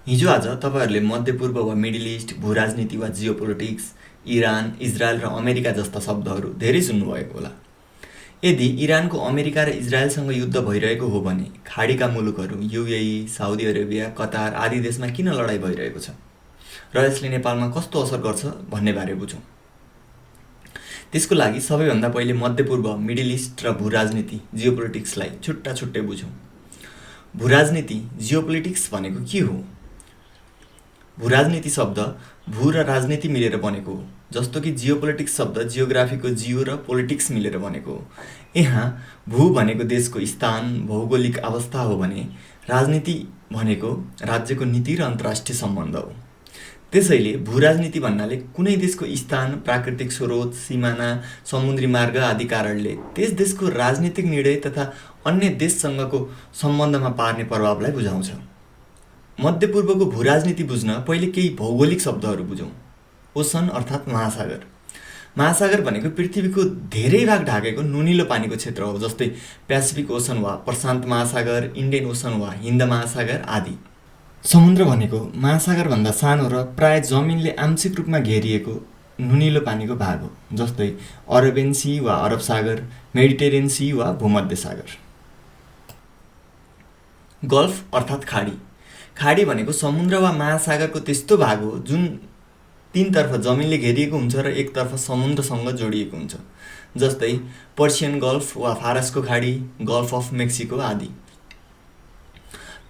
हिजो आज तपाईहरुले मध्यपूर्व वा मिडल इस्ट, भूराजनीति वा जियोपोलिटिक्स, इरान, इजरायल र अमेरिका जस्ता शब्दहरू धेरै सुन्नुभएको होला। यदि इरानको अमेरिका र इजरायलसँग युद्ध भइरहेको हो भने खाडीका मुलुकहरू युएई, साउदी अरेबिया, कतार आदि देशमा किन लडाईँ भइरहेको छ र यसले नेपालमा कस्तो असर गर्छ भन्ने बारे बुझौँ। त्यसको लागि सबैभन्दा पहिले मध्यपूर्व, मिडल इस्ट र भूराजनीति, जियोपोलिटिक्सलाई छुट्टा छुट्टै बुझौँ। भूराजनीति, जियोपोलिटिक्स भनेको के हो? भूराजनीति शब्द भू र राजनीति मिलेर बनेको हो, जस्तो कि जियोपोलिटिक्स शब्द जियोग्राफीको जियो र पोलिटिक्स मिलेर बनेको हो। यहाँ भू भनेको देशको स्थान, भौगोलिक अवस्था हो भने राजनीति भनेको राज्यको नीति र अन्तर्राष्ट्रिय सम्बन्ध हो। त्यसैले भूराजनीति भन्नाले कुनै देशको स्थान, प्राकृतिक स्रोत, सिमाना, समुद्री मार्ग आदि कारणले त्यस देशको राजनीतिक निर्णय तथा अन्य देशसँगको सम्बन्धमा पार्ने प्रभावलाई बुझाउँछ। मध्यपूर्वको भूराजनीति बुझ्न पहिले केही भौगोलिक शब्दहरू बुझौँ। ओसन अर्थात् महासागर। महासागर भनेको पृथ्वीको धेरै भाग ढाकेको नुनिलो पानीको क्षेत्र हो, जस्तै पेसिफिक ओसन वा प्रशान्त महासागर, इन्डियन ओसन वा हिन्द महासागर आदि। समुद्र भनेको महासागरभन्दा सानो र प्राय जमिनले आंशिक रूपमा घेरिएको नुनिलो पानीको भाग हो, जस्तै अरेबियन सी वा अरब सागर, मेडिटेरियन सी वा भूमध्य सागर। गल्फ अर्थात् खाडी। खाडी भनेको समुद्र वा महासागरको त्यस्तो भाग हो जुन तीनतर्फ जमिनले घेरिएको हुन्छ र एकतर्फ समुद्रसँग जोडिएको हुन्छ, जस्तै पर्सियन गल्फ वा फारसको खाडी, गल्फ अफ मेक्सिको आदि।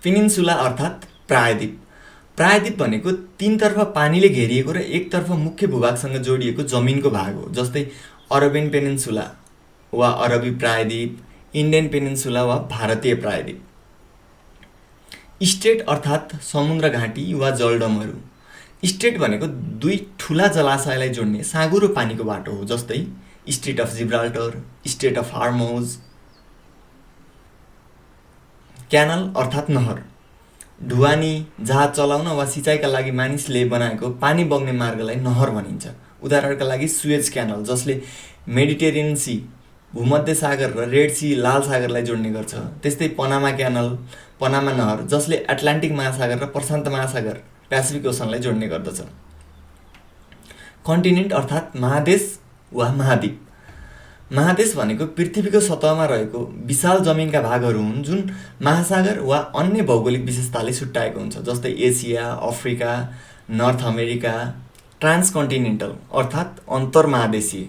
पेनिन्सुला अर्थात् प्रायद्वीप। प्रायद्वीप भनेको तीनतर्फ पानीले घेरिएको र एकतर्फ मुख्य भूभागसँग जोडिएको जमिनको भाग हो, जस्तै अरबियन पेनिन्सुला वा अरबी प्रायद्वीप, इन्डियन पेनिन्सुला वा भारतीय प्रायद्वीप। स्ट्रेट अर्थात् समुद्र घाटी वा जलडमहरू। स्ट्रेट भनेको दुई ठुला जलाशयलाई जोड्ने साँघुरो पानीको बाटो हो, जस्तै strait of Gibraltar, strait of Hormuz. Canal अर्थात् नहर। ढुवानी, जहाज चलाउन वा सिँचाइका लागि मानिसले बनाएको पानी बग्ने मार्गलाई नहर भनिन्छ। उदाहरणका लागि सुएज क्यानल, जसले मेडिटेरियन सी, भूमध्य सागर र रेड सी, लाल सागरलाई जोड्ने गर्छ। त्यस्तै पनामा क्यानल, पनामा नहर, जसले एट्लान्टिक महासागर र प्रशान्त महासागर, पेसिफिक ओसनलाई जोड्ने गर्दछ। कन्टिनेन्ट अर्थात् महादेश वा महाद्वीप। महादेश भनेको पृथ्वीको सतहमा रहेको विशाल जमिनका भागहरू हुन् जुन महासागर वा अन्य भौगोलिक विशेषताले छुट्टाएको हुन्छ, जस्तै एसिया, अफ्रिका, नर्थ अमेरिका। ट्रान्सकन्टिनेन्टल अर्थात् अन्तर्महादेशीय।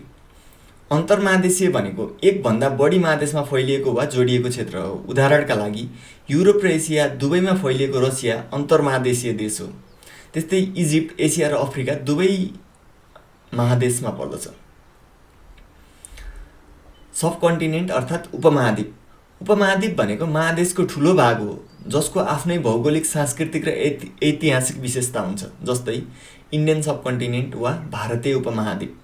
अन्तर्महादेशीय भनेको एकभन्दा बढी महादेशमा फैलिएको वा जोडिएको क्षेत्र हो। उदाहरणका लागि युरोप र एसिया दुवैमा फैलिएको रसिया अन्तर्महादेशीय देश हो। त्यस्तै इजिप्ट, एसिया र अफ्रिका दुवै महादेशमा पर्दछ। सबकन्टिनेन्ट अर्थात् उपमहाद्वीप। उपमहाद्वीप भनेको महादेशको ठुलो भाग हो जसको आफ्नै भौगोलिक, सांस्कृतिक र ऐतिहासिक विशेषता हुन्छ, जस्तै इन्डियन सबकन्टिनेन्ट वा भारतीय उपमहाद्वीप।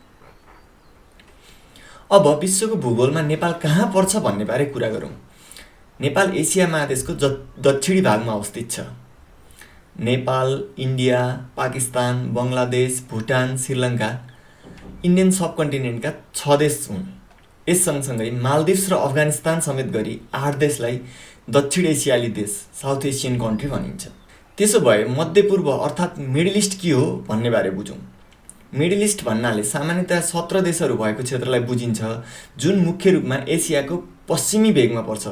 अब विश्वको भूगोलमा नेपाल कहाँ पर्छ भन्ने बारे कुरा गरौँ। नेपाल एसिया महादेशको दक्षिणी भागमा अवस्थित छ। नेपाल, इन्डिया, पाकिस्तान, बङ्गलादेश, भुटान, श्रीलङ्का इन्डियन सबकन्टिनेन्टका 6 देश हुन्। यस सँगसँगै मालदिभ्स र अफगानिस्तान समेत गरी 8 देशलाई दक्षिण एसियाली देश, साउथ एसियन कन्ट्री भनिन्छ। त्यसो भए मध्यपूर्व अर्थात् मिडल इस्ट के हो भन्ने बारे बुझौँ। मिडल इस्ट भन्नाले सामान्यतया 17 देशहरू भएको क्षेत्रलाई बुझिन्छ जुन मुख्य रूपमा एसियाको पश्चिमी भेगमा पर्छ।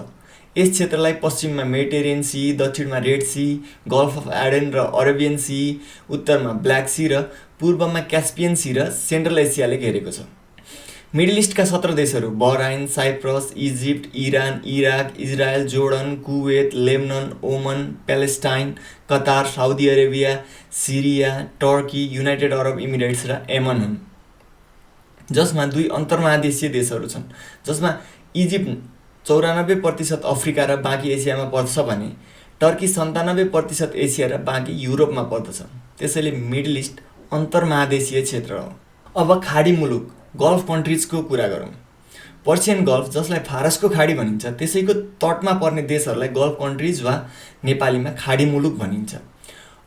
यस क्षेत्रलाई पश्चिममा मेडिटेरियन सी, दक्षिणमा red sea, gulf of Aden र अरेबियन सी, उत्तरमा ब्ल्याक सी र पूर्वमा क्यास्पियन सी र सेन्ट्रल एसियाले घेरेको छ। मिडल इस्टका 17 देशहरू Bahrain, Cyprus, Egypt, Iran, Iraq, Israel, Jordan, Kuwait, Lebanon, Oman, Palestine, Qatar, Saudi Arabia, Syria, Turkey, United Arab Emirates र यमन हुन्। जसमा 2 अन्तर्महादेशीय देशहरू छन्, जसमा इजिप्ट 94% अफ्रिका र बाँकी एसियामा पर्छ भने टर्की 97% एसिया र बाँकी युरोपमा पर्दछ। त्यसैले मिडल इस्ट अन्तर्महादेशीय क्षेत्र हो। अब खाडी मुलुक, गल्फ कन्ट्रिजको कुरा गरौँ। पर्सियन गल्फ, जसलाई फारसको खाडी भनिन्छ, त्यसैको तटमा पर्ने देशहरूलाई गल्फ कन्ट्रिज वा नेपालीमा खाडी मुलुक भनिन्छ।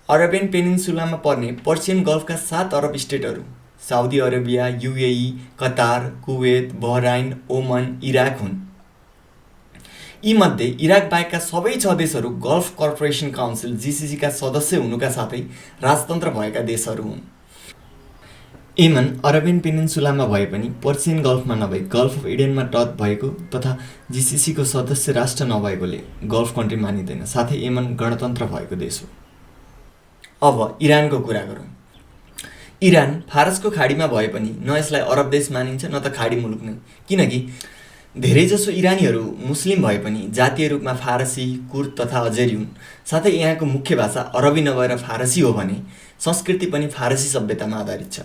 अरेबियन पेनिन्सुलामा पर्ने पर्सियन गल्फका 7 अरब स्टेटहरू Saudi Arabia, UAE, Qatar, Kuwait, Bahrain, Oman, Iraq हुन्। यीमध्ये इराक बाहेकका सबै 6 देशहरू गल्फ कर्पोरेसन काउन्सिल GCC का सदस्य हुनुका साथै राजतन्त्र भएका देशहरू हुन्। यमन अरबियन पेनिन्सुलामा भए पनि पर्सियन गल्फमा नभई गल्फ अफ एडेनमा टच भएको तथा GCC को सदस्य राष्ट्र नभएकोले गल्फ कन्ट्री मानिँदैन, साथै यमन गणतन्त्र भएको देश हो। अब इरानको कुरा गरौँ। इरान फारसको खाडीमा भए पनि न यसलाई अरब देश मानिन्छ न त खाडी मुलुक नै, किनकि धेरैजसो इरानीहरू मुस्लिम भए पनि जातीय रूपमा फारसी, कुर्द तथा अजेरी हुन्। साथै यहाँको मुख्य भाषा अरबी नभएर फारसी हो भने संस्कृति पनि फारसी सभ्यतामा आधारित छ।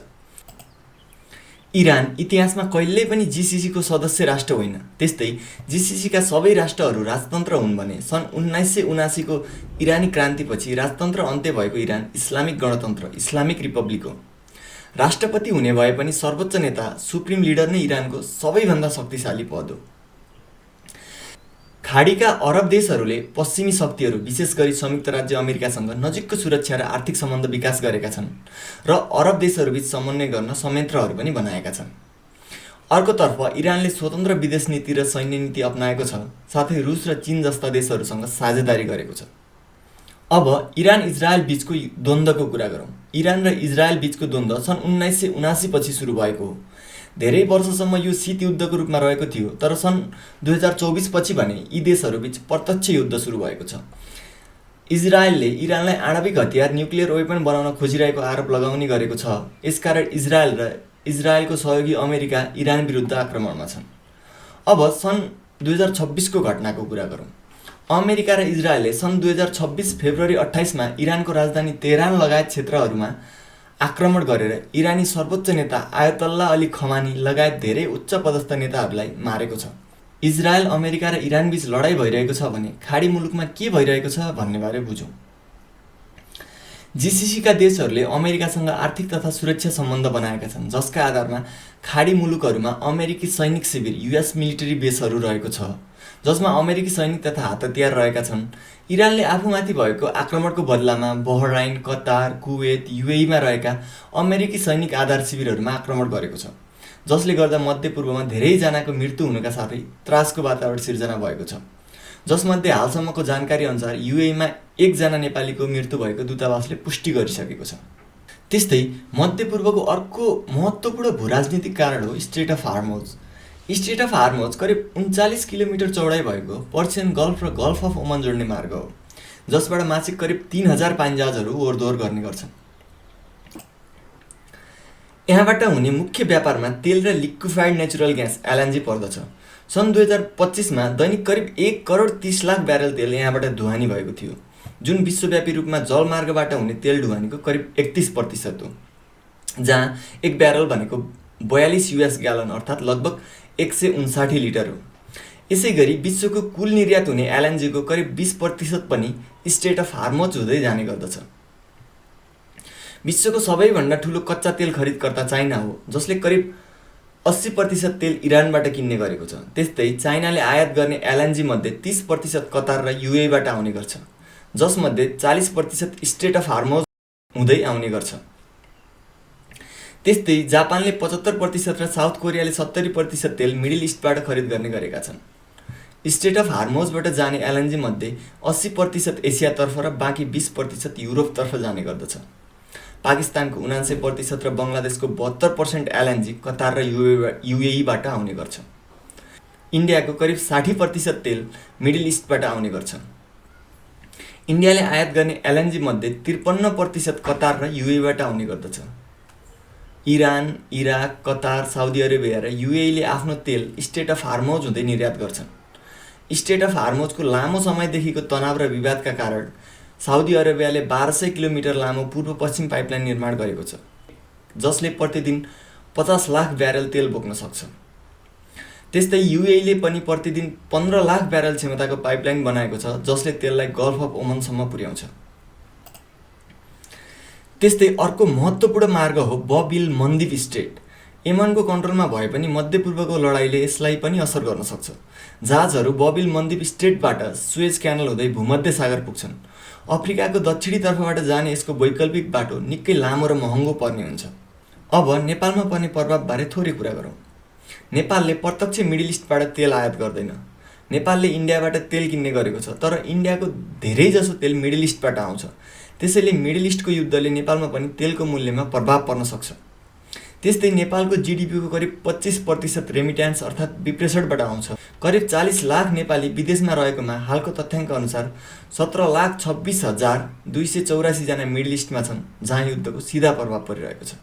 इरान इतिहासमा कहिल्यै पनि GCC को सदस्य राष्ट्र होइन। त्यस्तै GCC का सबै राष्ट्रहरू राजतन्त्र हुन् भने सन् 1979 को इरानी क्रान्तिपछि राजतन्त्र अन्त्य भएको इरान इस्लामिक गणतन्त्र, इस्लामिक रिपब्लिक हो। राष्ट्रपति हुने भए पनि सर्वोच्च नेता, सुप्रिम लिडर नै इरानको सबैभन्दा शक्तिशाली पद हो। खाडीका अरब देशहरूले पश्चिमी शक्तिहरू विशेष गरी संयुक्त राज्य अमेरिकासँग नजिकको सुरक्षा र आर्थिक सम्बन्ध विकास गरेका छन् र अरब देशहरूबीच समन्वय गर्न संयन्त्रहरू पनि बनाएका छन्। अर्कोतर्फ इरानले स्वतन्त्र विदेश नीति र सैन्य नीति अपनाएको छ, साथै रुस र चीन जस्ता देशहरूसँग साझेदारी गरेको छ। अब इरान इजरायल बीचको द्वन्द्वको कुरा गरौँ। इरान र इजरायल बीचको द्वन्द्व सन् 1979 पछि सुरु भएको हो। धेरै वर्षसम्म यो शीत युद्धको रूपमा रहेको थियो, तर सन् 2024 पछि भने यी देशहरूबीच प्रत्यक्ष युद्ध सुरु भएको छ। इजरायलले इरानलाई आणविक हतियार, न्युक्लियर वेपन बनाउन खोजिरहेको आरोप लगाउने गरेको छ। यसकारण इजरायल र इजरायलको सहयोगी अमेरिका इरान विरुद्ध आक्रमणमा छन्। अब सन् 2026 को घटनाको कुरा गरौँ। अमेरिका र इजरायलले सन् 2026 फेब्रुअरी 28 मा इरानको राजधानी तेहरान लगायत क्षेत्रहरूमा आक्रमण गरेर इरानी सर्वोच्च नेता आयतल्ला अली खमानी लगायत धेरै उच्च पदस्थ नेताहरूलाई मारेको छ। इजरायल, अमेरिका र इरान बीच लडाईँ भइरहेको छ भने खाडी मुलुकमा के भइरहेको छ भन्ने बारे बुझौँ। GCC का देशहरूले अमेरिकासँग आर्थिक तथा सुरक्षा सम्बन्ध बनाएका छन्, जसका आधारमा खाडी मुलुकहरूमा अमेरिकी सैनिक शिविर US मिलिटरी बेसहरू रहेको छ, जसमा अमेरिकी सैनिक तथा हात-हतियार रहेका छन्। इरानले आफूमाथि भएको आक्रमणको बदलामा बहराइन, कतार, कुवेत, UAE मा रहेका अमेरिकी सैनिक आधार शिविरहरूमा आक्रमण गरेको छ, जसले गर्दा मध्यपूर्वमा धेरैजनाको मृत्यु हुनुका साथै त्रासको वातावरण सिर्जना भएको छ। जसमध्ये हालसम्मको जानकारी अनुसार UAE मा 1 जना नेपालीको मृत्यु भएको दूतावासले पुष्टि गरिसकेको छ। त्यस्तै मध्यपूर्वको अर्को महत्त्वपूर्ण भूराजनीतिक कारण हो strait of Hormuz. Strait of Hormuz करिब 39 किलोमिटर चौडाइ भएको पर्सियन गल्फ र गल्फ अफ ओमन जोड्ने मार्ग हो, जसबाट मासिक करिब 3000 पाइनजहाजहरू ओहोरदोहोर गर्ने गर्छन्। यहाँबाट हुने मुख्य व्यापारमा तेल र लिक्विफाइड नेचुरल ग्यास LNG पर्दछ। सन् 2025 मा दैनिक करिब 1 करोड 30 लाख ब्यारेल तेल यहाँबाट ढुवानी भएको थियो, जुन विश्वव्यापी रूपमा जलमार्गबाट हुने तेल ढुवानीको करिब 31% हो, जहाँ 1 ब्यारल भनेको 42 US ग्यालन अर्थात् लगभग 159 लिटर हो। यसैगरी विश्वको कुल निर्यात हुने LNG को करिब 20% पनि स्ट्रेट अफ हार्मुज हुँदै जाने गर्दछ। विश्वको सबैभन्दा ठुलो कच्चा तेल खरिदकर्ता चाइना हो, जसले करिब 80% तेल इरानबाट किन्ने गरेको छ। त्यस्तै चाइनाले आयात गर्ने LNG मध्ये 30% कतार र UAE बाट आउने गर्छ, जसमध्ये 40% स्ट्रेट अफ हार्मुज हुँदै आउने गर्छ। त्यस्तै जापानले 75% र साउथ कोरियाले 70% तेल मिडल इस्टबाट खरिद गर्ने गरेका छन्। स्ट्रेट अफ हार्मुजबाट जाने LNG मध्ये 80% एसियातर्फ र बाँकी 20% युरोपतर्फ जाने गर्दछ। पाकिस्तानको 79% र बङ्गलादेशको 72% LNG कतार र UAE बाट आउने गर्छ। इन्डियाको करिब 60% तेल मिडल इस्टबाट आउने गर्छ। इन्डियाले आयात गर्ने LNG मध्ये 53% कतार र UAE बाट आउने गर्दछ। Iran, Iraq, Qatar, Saudi Arabia र UAE ले आफ्नो तेल स्ट्रेट अफ हार्मुज हुँदै निर्यात गर्छन्। स्ट्रेट अफ हार्मुजको लामो समयदेखिको तनाव र विवादका कारण साउदी अरेबियाले 1200 किलोमिटर लामो पूर्व पश्चिम पाइपलाइन निर्माण गरेको छ, जसले प्रतिदिन 50 लाख ब्यारेल तेल बोक्न सक्छ। त्यस्तै UAE ले पनि प्रतिदिन 15 लाख ब्यारेल क्षमताको पाइपलाइन बनाएको छ, जसले तेललाई गल्फ अफ ओमनसम्म पुर्याउँछ। त्यस्तै अर्को महत्त्वपूर्ण मार्ग हो बब-इल-मन्दिब स्ट्रेट। यमनको कन्ट्रोलमा भए पनि मध्यपूर्वको लडाईँले यसलाई पनि असर गर्न सक्छ। जहाजहरू बब-इल-मन्दिब स्ट्रेटबाट सुएज क्यानल हुँदै भूमध्य सागर पुग्छन्। अफ्रिकाको दक्षिणी तर्फबाट जाने यसको वैकल्पिक बाटो निकै लामो र महँगो पर्ने हुन्छ। अब नेपालमा पर्ने प्रभावबारे थोरै कुरा गरौँ। नेपालले प्रत्यक्ष मिडल इस्टबाट तेल आयात गर्दैन। नेपालले इन्डियाबाट तेल किन्ने गरेको छ, तर इन्डियाको धेरैजसो तेल मिडल इस्टबाट आउँछ। त्यसैले मिडल इस्टको युद्धले नेपालमा पनि तेलको मूल्यमा प्रभाव पर्न सक्छ। त्यस्तै नेपालको जीडीपीको करिब 25% रेमिट्यान्स अर्थात् विप्रेषणबाट आउँछ। करिब 40 लाख नेपाली विदेशमा रहेकोमा हालको तथ्याङ्क अनुसार 17,26,284 जना मिडल इस्टमा छन्, जहाँ युद्धको सिधा प्रभाव परिरहेको छ।